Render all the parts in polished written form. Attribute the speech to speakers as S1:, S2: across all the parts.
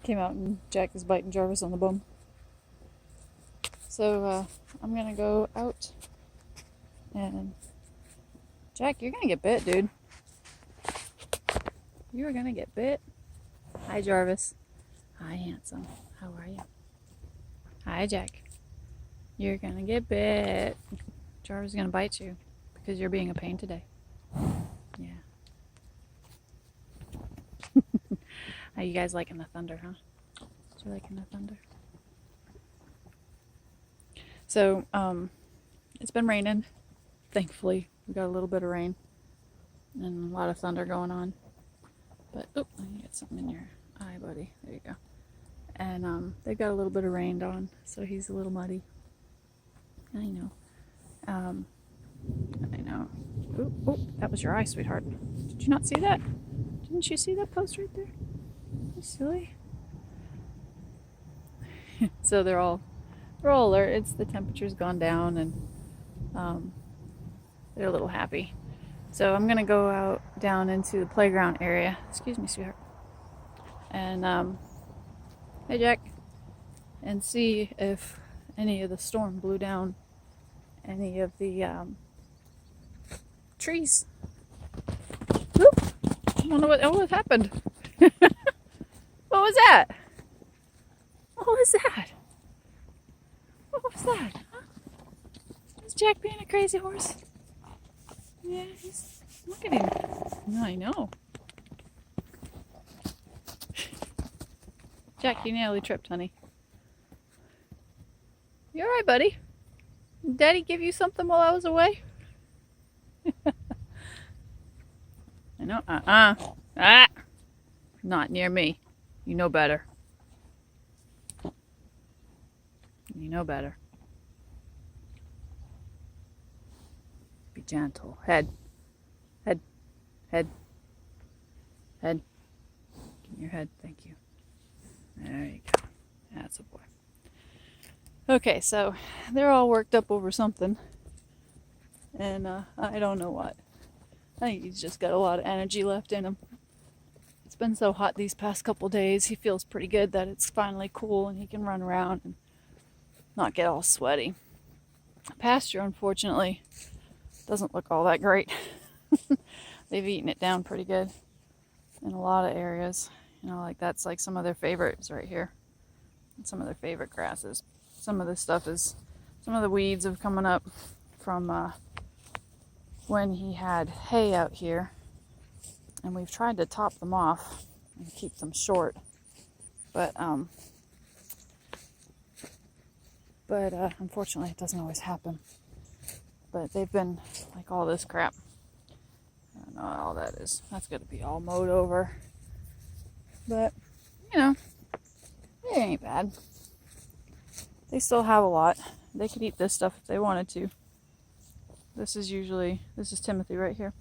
S1: Came out and Jack is biting Jarvis on the bum. So I'm gonna go out and Jack, you're gonna get bit, dude. You are gonna get bit. Hi, Jarvis. Hi, handsome. How are you? Hi, Jack. You're gonna get bit. Jarvis is gonna bite you because you're being a pain today. Yeah. How you guys liking the thunder, huh? You liking the thunder? So, it's been raining. Thankfully, we got a little bit of rain and a lot of thunder going on. But, oh, you get something in your eye, buddy. There you go. And they've got a little bit of rain on, so he's a little muddy. I know. I know. Oh, that was your eye, sweetheart. Did you not see that? Didn't you see that post right there? You silly. So they're all alert. It's the temperature's gone down, and they're a little happy. So I'm gonna go out down into the playground area. Excuse me, sweetheart. And hey, Jack, and see if any of the storm blew down any of the trees. Oop. I don't know what happened. What was that? What was that? What was that? Huh? Is Jack being a crazy horse? Yeah, look at him. I know. Jack, you nearly tripped, honey. You alright, buddy? Did Daddy give you something while I was away? I know. Ah! Not near me. You know better. You know better. Be gentle. Head. Head. Head. Head. Give me your head. Thank you. There you go. That's a boy. Okay, so they're all worked up over something. And I don't know what. I think he's just got a lot of energy left in him. It's been so hot these past couple days. He feels pretty good that it's finally cool and he can run around and not get all sweaty. Pasture, unfortunately, doesn't look all that great. They've eaten it down pretty good in a lot of areas. You know, like that's like some of their favorites right here. Some of their favorite grasses. Some of this stuff is, some of the weeds have coming up from when he had hay out here. And we've tried to top them off and keep them short. But unfortunately it doesn't always happen. But they've been like all this crap. I don't know what all that is. That's going to be all mowed over. But, you know, it ain't bad. They still have a lot. They could eat this stuff if they wanted to. This is Timothy right here.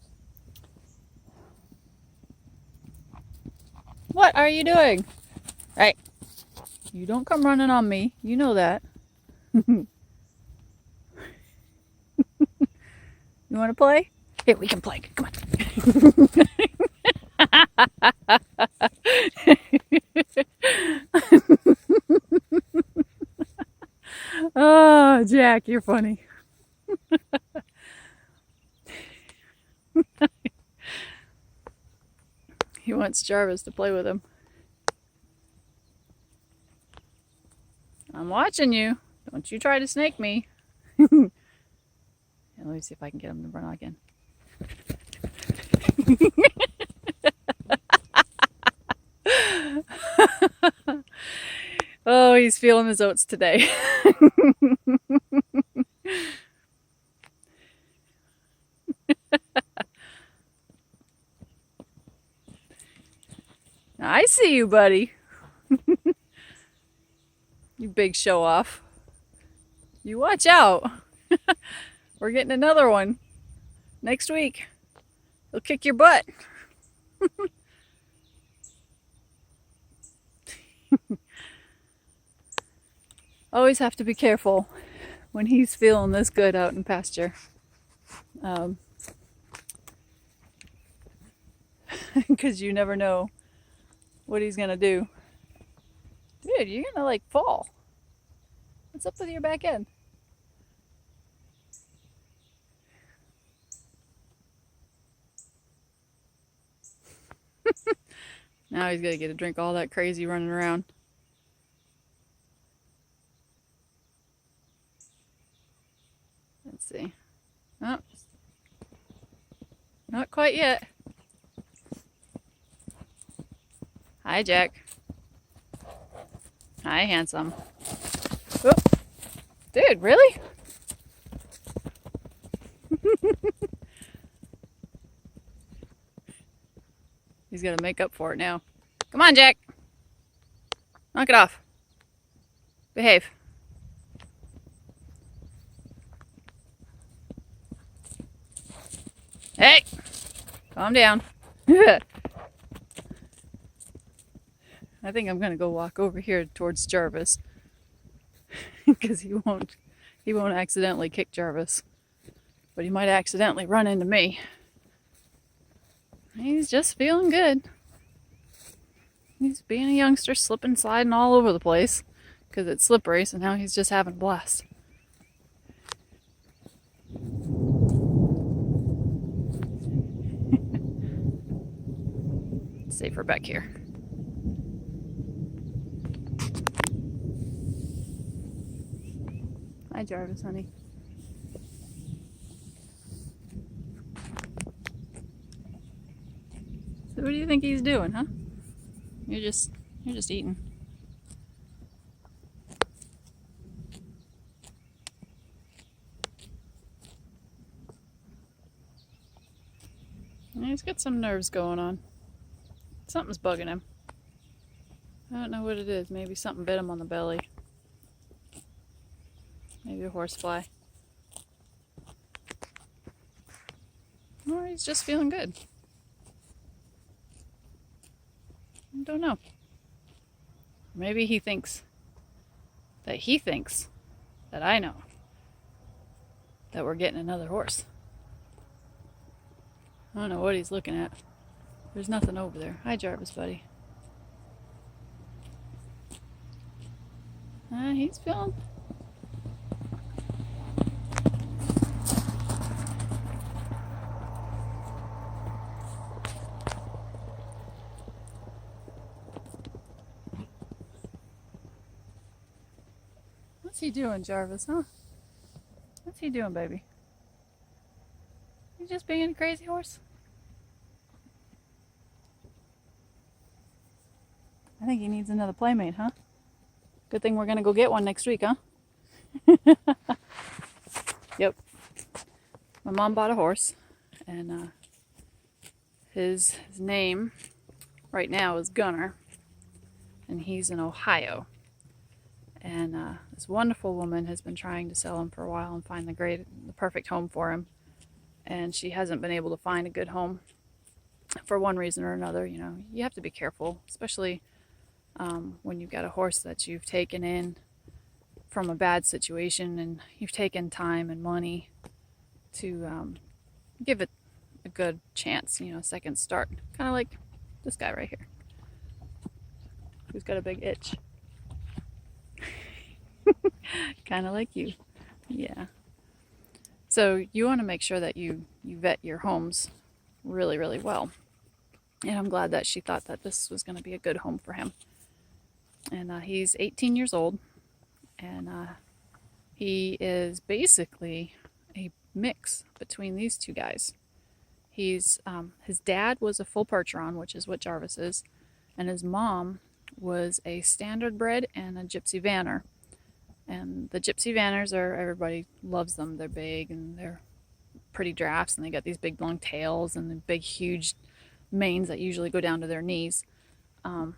S1: What are you doing? Right. You don't come running on me. You know that. You want to play? Here, we can play. Come on. Oh, Jack, you're funny. He wants Jarvis to play with him. I'm watching you. Don't you try to snake me. And let me see if I can get him to run again. Oh, he's feeling his oats today. I see you, buddy. You big show off. You watch out. We're getting another one next week. He'll kick your butt. Always have to be careful when he's feeling this good out in pasture. Because you never know what he's gonna do. Dude, you're gonna like fall. What's up with your back end? Now he's gonna get to drink all that crazy running around. Let's see. Oh, not quite yet. Hi, Jack. Hi, handsome. Oh. Dude, really? He's gonna make up for it now. Come on, Jack. Knock it off. Behave. Hey! Calm down. I think I'm gonna go walk over here towards Jarvis. Because he won't accidentally kick Jarvis. But he might accidentally run into me. He's just feeling good. He's being a youngster, slipping, sliding all over the place because it's slippery, so now he's just having a blast. Safer back here. Hi, Jarvis, honey. So what do you think he's doing, huh? You're just eating. He's got some nerves going on. Something's bugging him. I don't know what it is. Maybe something bit him on the belly. Maybe a horsefly. Or he's just feeling good. I don't know. Maybe he thinks that I know that we're getting another horse. I don't know what he's looking at. There's nothing over there. Hi, Jarvis, buddy. He's feeling. What's he doing, Jarvis, huh? What's he doing, baby? You just being a crazy horse? I think he needs another playmate, huh? Good thing we're gonna go get one next week, huh? Yep. My mom bought a horse, and his name right now is Gunner, and he's in Ohio. And this wonderful woman has been trying to sell him for a while and find the perfect home for him. And she hasn't been able to find a good home for one reason or another. You know, you have to be careful, especially when you've got a horse that you've taken in from a bad situation and you've taken time and money to give it a good chance, you know, a second start. Kind of like this guy right here, who's got a big itch. Kind of like you. Yeah. So you want to make sure that you vet your homes really, really well. And I'm glad that she thought that this was going to be a good home for him. And he's 18 years old. And he is basically a mix between these two guys. His dad was a full Percheron, which is what Jarvis is. And his mom was a standard bred and a gypsy vanner. And the gypsy vanners everybody loves them. They're big and they're pretty drafts, and they got these big long tails and the big huge manes that usually go down to their knees. And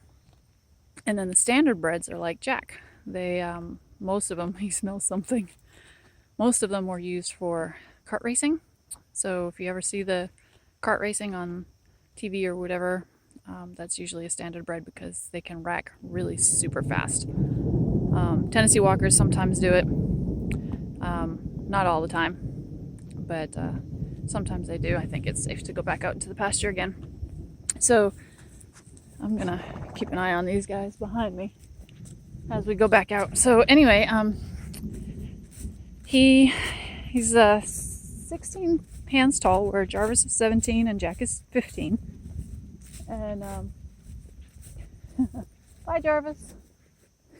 S1: then the standard breds are like Jack. They most of them, he smells something. Most of them were used for kart racing. So if you ever see the kart racing on TV or whatever, that's usually a standard bred because they can rack really super fast. Tennessee Walkers sometimes do it. Not all the time, but sometimes they do. I think it's safe to go back out into the pasture again. So I'm gonna keep an eye on these guys behind me as we go back out. So anyway, he's 16 hands tall, where Jarvis is 17 and Jack is 15. And bye, Jarvis.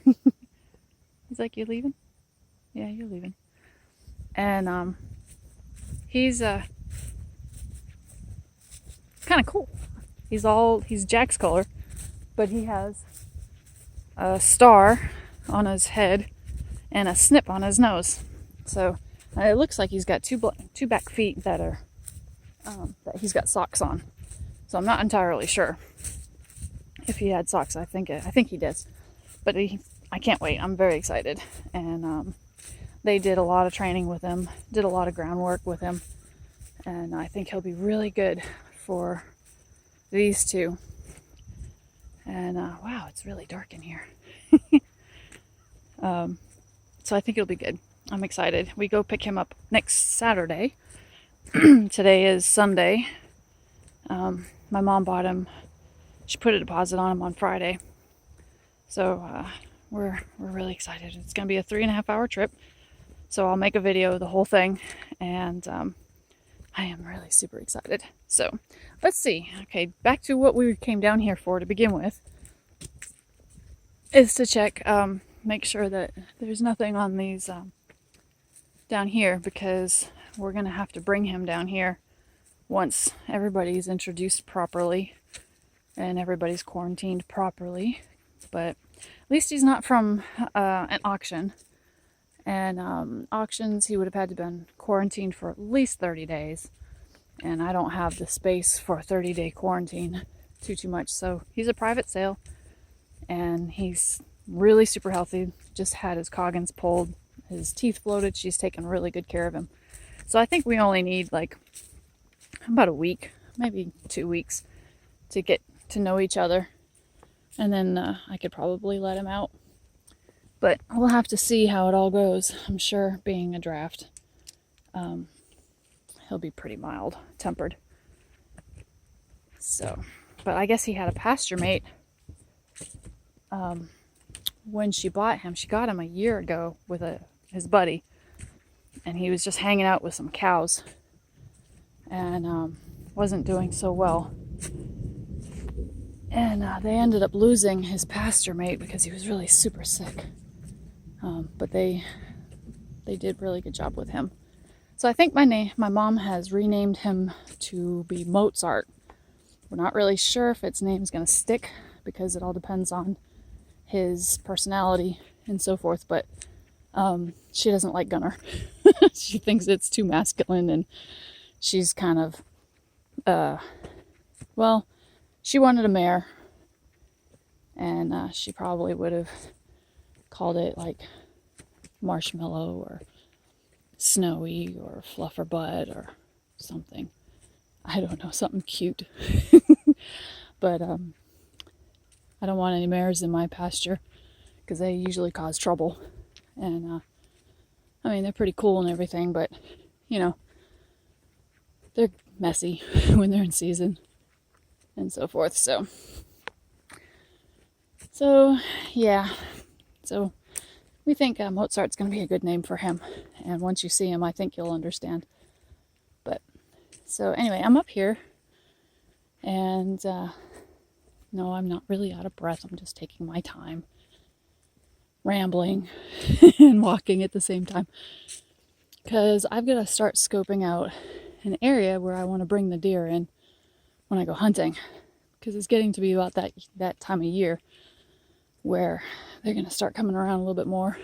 S1: He's like, you leaving? Yeah, you're leaving. And he's kind of cool. He's Jack's color, but he has a star on his head and a snip on his nose. So it looks like he's got two back feet that are that he's got socks on. So I'm not entirely sure if he had socks. I think he does. But I can't wait. I'm very excited. And they did a lot of training with him, did a lot of groundwork with him, and I think he'll be really good for these two. And wow, it's really dark in here. So I think it'll be good. I'm excited. We go pick him up next Saturday. Today is Sunday. My mom bought him. She put a deposit on him on Friday. So we're really excited. It's going to be a 3.5-hour trip. So I'll make a video of the whole thing, and I am really super excited. So let's see. Okay, back to what we came down here for to begin with, is to check, make sure that there's nothing on these down here, because we're going to have to bring him down here once everybody's introduced properly and everybody's quarantined properly. But at least he's not from an auction. And auctions, he would have had to been quarantined for at least 30 days. And I don't have the space for a 30-day quarantine too much. So he's a private sale, and he's really super healthy. Just had his coggins pulled, his teeth floated. She's taken really good care of him. So I think we only need like about a week, maybe 2 weeks, to get to know each other. And then I could probably let him out. But we'll have to see how it all goes. I'm sure, being a draft, he'll be pretty mild tempered. So, but I guess he had a pasture mate when she bought him. She got him a year ago with his buddy, and he was just hanging out with some cows, and wasn't doing so well. And they ended up losing his pasture mate because he was really super sick. But they did a really good job with him. So I think my mom has renamed him to be Mozart. We're not really sure if its name's going to stick, because it all depends on his personality and so forth. But she doesn't like Gunner. She thinks it's too masculine, and she's kind of, well, she wanted a mare, and she probably would have called it like Marshmallow or Snowy or Flufferbutt or something. I don't know, something cute. But I don't want any mares in my pasture, because they usually cause trouble. And I mean, they're pretty cool and everything, but you know, they're messy when they're in season and so forth. So yeah, so we think Mozart's going to be a good name for him, and once you see him, I think you'll understand. But so anyway, I'm up here, and no, I'm not really out of breath. I'm just taking my time, rambling and walking at the same time, because I've got to start scoping out an area where I want to bring the deer in when I go hunting, because it's getting to be about that time of year where they're going to start coming around a little bit more.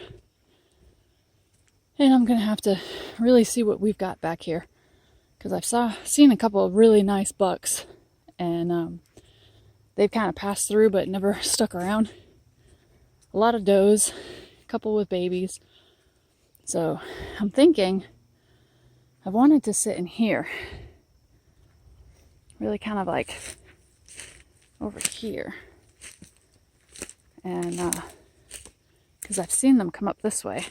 S1: And I'm going to have to really see what we've got back here, because I've seen a couple of really nice bucks, and they've kind of passed through but never stuck around. A lot of does, a couple with babies. So I'm thinking I wanted to sit in here, really kind of like over here. And because I've seen them come up this way,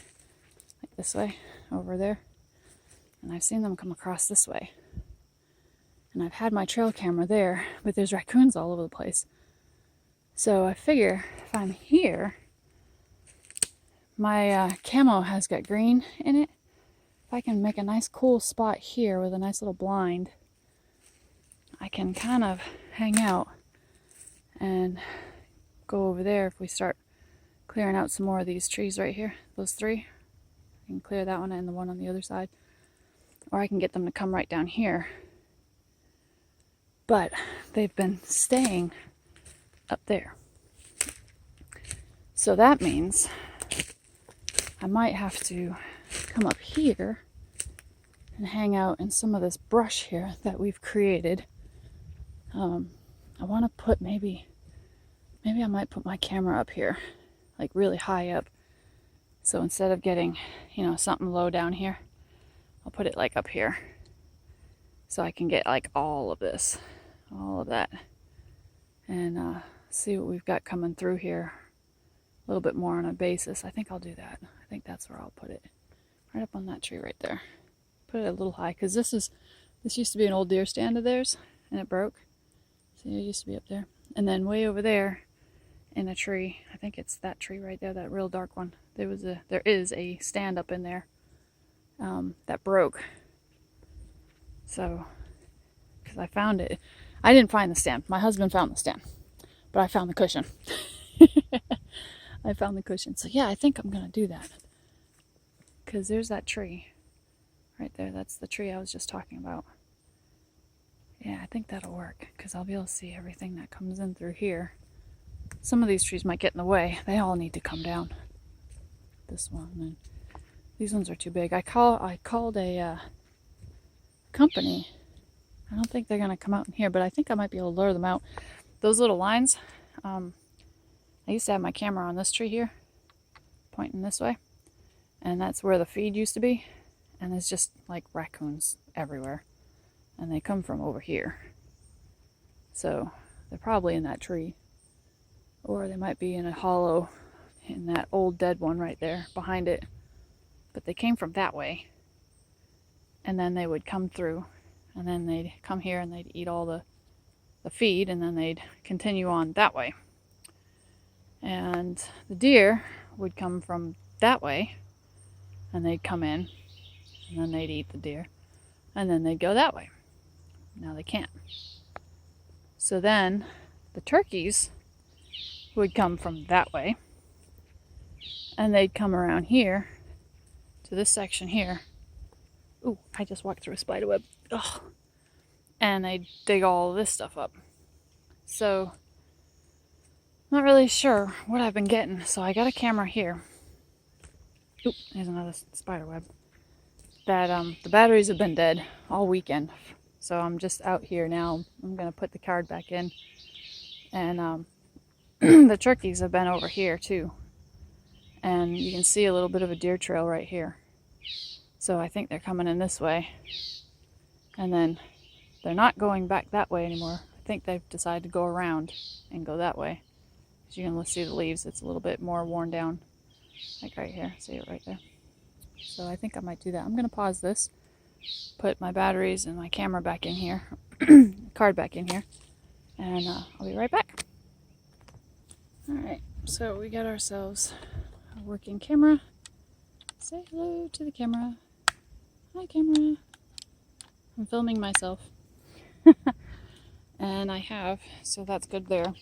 S1: like this way, over there, and I've seen them come across this way. And I've had my trail camera there, but there's raccoons all over the place. So I figure if I'm here, my camo has got green in it. If I can make a nice cool spot here with a nice little blind, I can kind of hang out and go over there if we start clearing out some more of these trees right here. Those three. I can clear that one and the one on the other side. Or I can get them to come right down here. But they've been staying up there. So that means I might have to come up here and hang out in some of this brush here that we've created. I want to put maybe I might put my camera up here, like really high up. So instead of getting, you know, something low down here, I'll put it like up here. So I can get like all of this, all of that, and see what we've got coming through here a little bit more on a basis. I think I'll do that. I think that's where I'll put it, right up on that tree right there. Put it a little high, because this used to be an old deer stand of theirs, and it broke. See, it used to be up there. And then way over there in a tree, I think it's that tree right there, that real dark one. There is a stand up in there that broke. So, because I found it. I didn't find the stand. My husband found the stand. But I found the cushion. I found the cushion. So yeah, I think I'm going to do that. Because there's that tree right there. That's the tree I was just talking about. Yeah, I think that'll work, because I'll be able to see everything that comes in through here. Some of these trees might get in the way. They all need to come down. This one, and these ones are too big. I called a company. I don't think they're going to come out in here, but I think I might be able to lure them out. Those little lines, I used to have my camera on this tree here, pointing this way, and that's where the feed used to be, and there's just like raccoons everywhere. And they come from over here. So they're probably in that tree. Or they might be in a hollow in that old dead one right there behind it. But they came from that way. And then they would come through. And then they'd come here and they'd eat all the feed. And then they'd continue on that way. And the deer would come from that way. And they'd come in. And then they'd eat the deer. And then they'd go that way. Now they can't. So then the turkeys would come from that way, and they'd come around here to this section here. Ooh, I just walked through a spider web. Ugh. And they'd dig all this stuff up. So not really sure what I've been getting. So I got a camera here. Oop, there's another spider web. That the batteries have been dead all weekend. So I'm just out here now. I'm going to put the card back in. And the turkeys have been over here too. And you can see a little bit of a deer trail right here. So I think they're coming in this way. And then they're not going back that way anymore. I think they've decided to go around and go that way. As you can see the leaves, it's a little bit more worn down. Like right here. See it right there. So I think I might do that. I'm going to pause this. Put my batteries and my camera back in here, card back in here, and I'll be right back. Alright, so we got ourselves a working camera. Say hello to the camera. Hi, camera. I'm filming myself. And I have, so that's good there.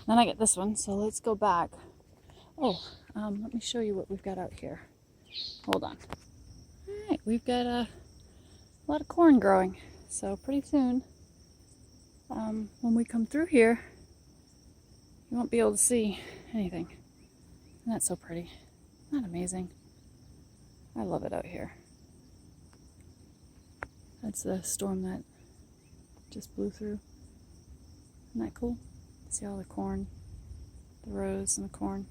S1: Then I get this one, so let's go back. Oh, let me show you what we've got out here. Hold on. Alright, we've got a lot of corn growing, so pretty soon when we come through here you won't be able to see anything. Isn't that so pretty? Isn't that amazing? I love it out here. That's the storm that just blew through. Isn't that cool? See all the corn, the rows and the corn.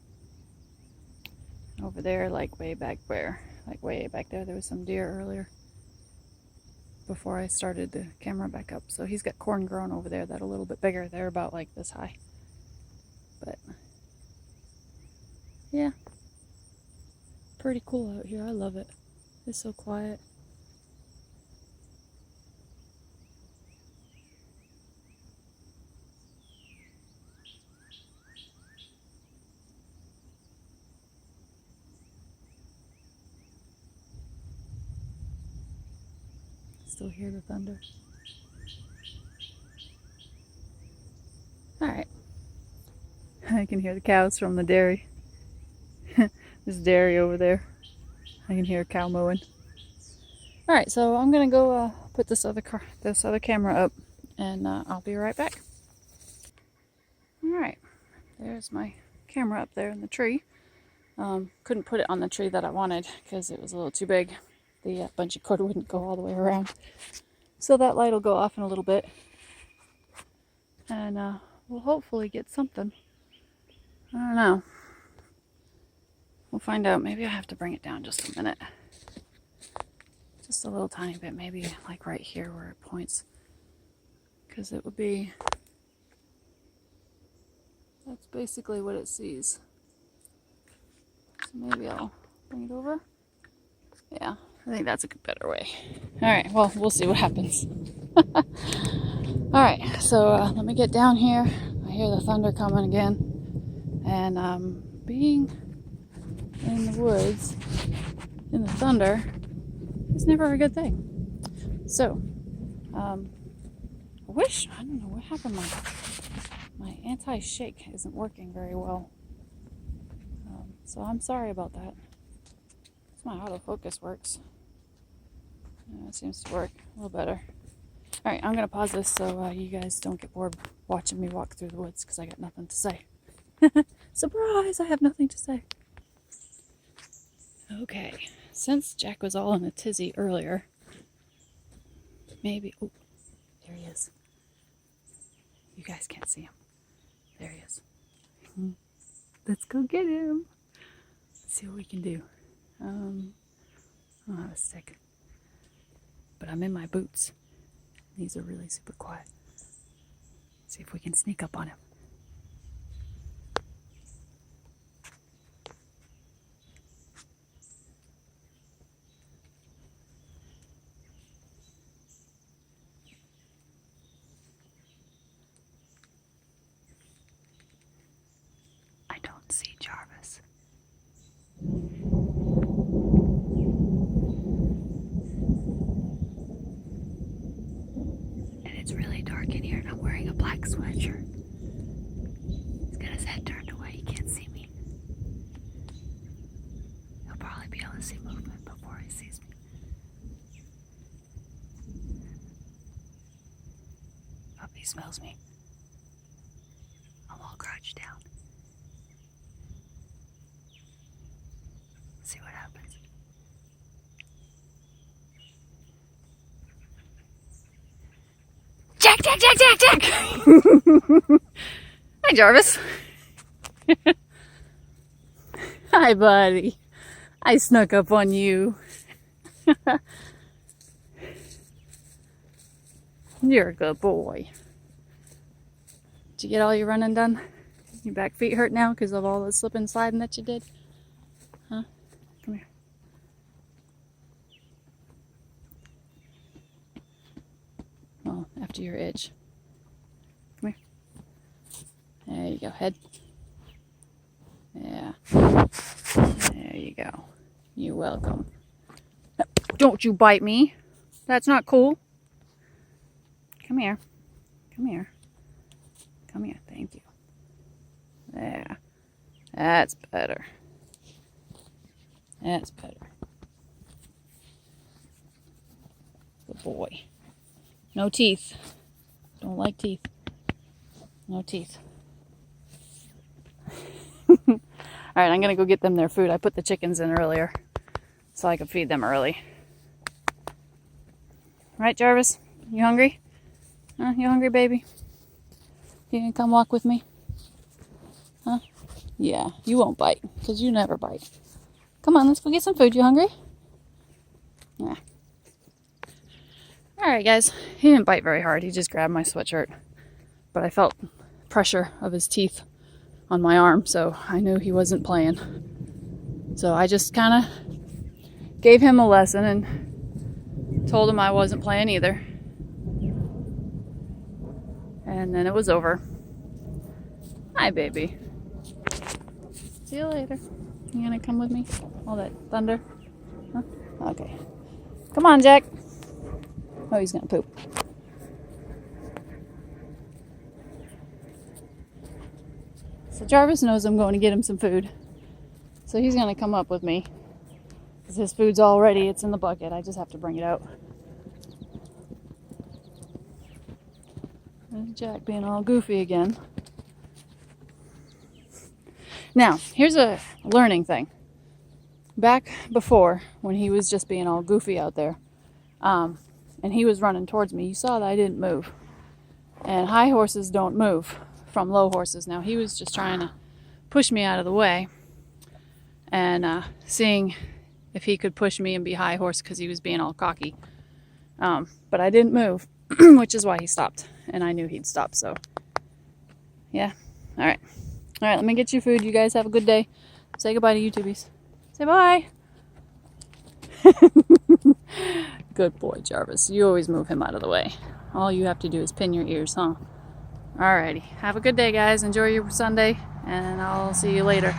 S1: Over there, like way back where, like way back there was some deer earlier before I started the camera back up. So he's got corn growing over there that a little bit bigger. They're about like this high. But yeah, pretty cool out here. I love it. It's so quiet. Still hear the thunder. Alright. I can hear the cows from the dairy. There's dairy over there. I can hear a cow mowing. Alright, so I'm gonna go put this other camera up, and I'll be right back. Alright, there's my camera up there in the tree. Couldn't put it on the tree that I wanted because it was a little too big. The bungee cord wouldn't go all the way around. So that light will go off in a little bit. And we'll hopefully get something. I don't know. We'll find out. Maybe I have to bring it down just a minute. Just a little tiny bit, maybe like right here where it points. Because it would be... That's basically what it sees. So maybe I'll bring it over. Yeah, I think that's a better way. Alright, well, we'll see what happens. Alright, so let me get down here. I hear the thunder coming again. And being in the woods, in the thunder, is never a good thing. So, I don't know what happened. My anti-shake isn't working very well. So I'm sorry about that. My autofocus works. It seems to work a little better. Alright, I'm going to pause this so you guys don't get bored watching me walk through the woods because I got nothing to say. Surprise! I have nothing to say. Okay, since Jack was all in a tizzy earlier, maybe... Oh, there he is. You guys can't see him. There he is. Let's go get him. Let's see what we can do. I don't have a stick. But I'm in my boots. These are really super quiet. Let's see if we can sneak up on him. I don't see Jarvis. It's really dark in here and I'm wearing a black sweatshirt. He's got his head turned away, he can't see me. He'll probably be able to see movement before he sees me. Oh, he smells me. I'm all crouched down. Let's see what happens. Jack! Hi, Jarvis. Hi, buddy. I snuck up on you. You're a good boy. Did you get all your running done? Your back feet hurt now because of all the slipping and sliding that you did? Huh? Come here. Well, after your itch. Come here. There you go. Head. Yeah. There you go. You're welcome. Don't you bite me. That's not cool. Come here. Come here. Come here. Thank you. There. That's better. That's better. Good boy. No teeth. Don't like teeth. No teeth. Alright, I'm going to go get them their food. I put the chickens in earlier so I could feed them early. Right, Jarvis? You hungry? Huh? You hungry, baby? You gonna come walk with me? Huh? Yeah, you won't bite because you never bite. Come on, let's go get some food. You hungry? Yeah. Alright, guys. He didn't bite very hard. He just grabbed my sweatshirt. But I felt pressure of his teeth on my arm, so I knew he wasn't playing. So I just kind of gave him a lesson and told him I wasn't playing either. And then it was over. Hi, baby. See you later. You gonna come with me? All that thunder? Huh? Okay. Come on, Jack. Oh, he's gonna poop. So Jarvis knows I'm going to get him some food. So he's gonna come up with me. Because his food's all ready, it's in the bucket. I just have to bring it out. There's Jack being all goofy again. Now, here's a learning thing. Back before, when he was just being all goofy out there, and he was running towards me, you saw that I didn't move. And high horses don't move from low horses. Now, he was just trying to push me out of the way and seeing if he could push me and be high horse because he was being all cocky. But I didn't move, which is why he stopped. And I knew he'd stop, so yeah. All right, let me get you food. You guys have a good day. Say goodbye to YouTubies. Say bye. Good boy, Jarvis. You always move him out of the way. All you have to do is pin your ears, huh? Alrighty. Have a good day, guys. Enjoy your Sunday, and I'll see you later.